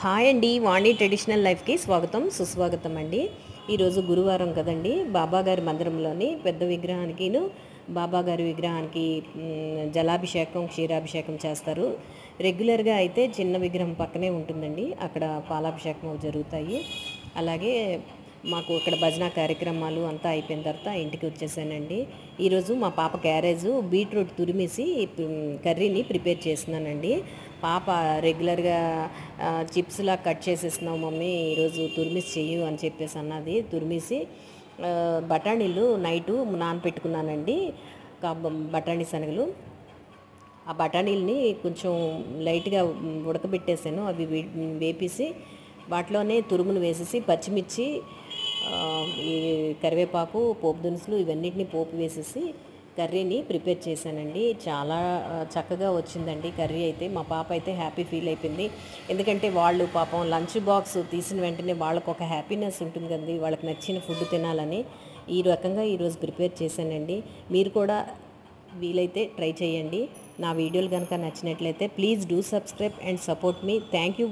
Hi అండి, వాణి traditional లైఫ్కి స్వాగతం సుస్వాగతం అండి. ఈరోజు గురువారం కదండి. బాబాగారి మందిరంలోని పెద్ద విగ్రహానికిను బాబాగారి విగ్రహానికి జలాభిషేకం క్షీరాభిషేకం చేస్తారు. రెగ్యులర్గా అయితే చిన్న విగ్రహం పక్కనే ఉంటుందండి, అక్కడ పాలాభిషేకం జరుగుతాయి. అలాగే మాకు ఇక్కడ భజన కార్యక్రమాలు అంతా అయిపోయిన తర్వాత ఇంటికి వచ్చేసానండి. ఈరోజు మా పాప క్యారేజు బీట్రూట్ తురిమేసి కర్రీని ప్రిపేర్ చేస్తున్నానండి. పాప రెగ్యులర్గా చిప్స్లా కట్ చేసేస్తున్నావు మమ్మీ, ఈరోజు తురిమేసి చెయ్యు అని చెప్పేసి అన్నది. తురిమేసి బఠానీలు నైటు నానపెట్టుకున్నానండి. బఠానీ శనగలు, ఆ బఠానీలని కొంచెం లైట్గా ఉడకబెట్టేసాను. అవి వేపేసి వాటిలోనే తురుమును వేసేసి పచ్చిమిర్చి, ఈ కరివేపాకు, పోపు దినుసులు ఇవన్నిటిని పోపు వేసేసి కర్రీని ప్రిపేర్ చేశానండి. చాలా చక్కగా వచ్చిందండి కర్రీ అయితే. మా పాప అయితే హ్యాపీ ఫీల్ అయిపోయింది. ఎందుకంటే వాళ్ళు పాపం లంచ్ బాక్స్ తీసిన వెంటనే వాళ్ళకు ఒక హ్యాపీనెస్ ఉంటుంది కదండి, వాళ్ళకి నచ్చిన ఫుడ్ తినాలని. ఈ రకంగా ఈరోజు ప్రిపేర్ చేశానండి. మీరు కూడా వీలైతే ట్రై చేయండి. నా వీడియోలు కనుక నచ్చినట్లయితే please do subscribe and support me. Thank you.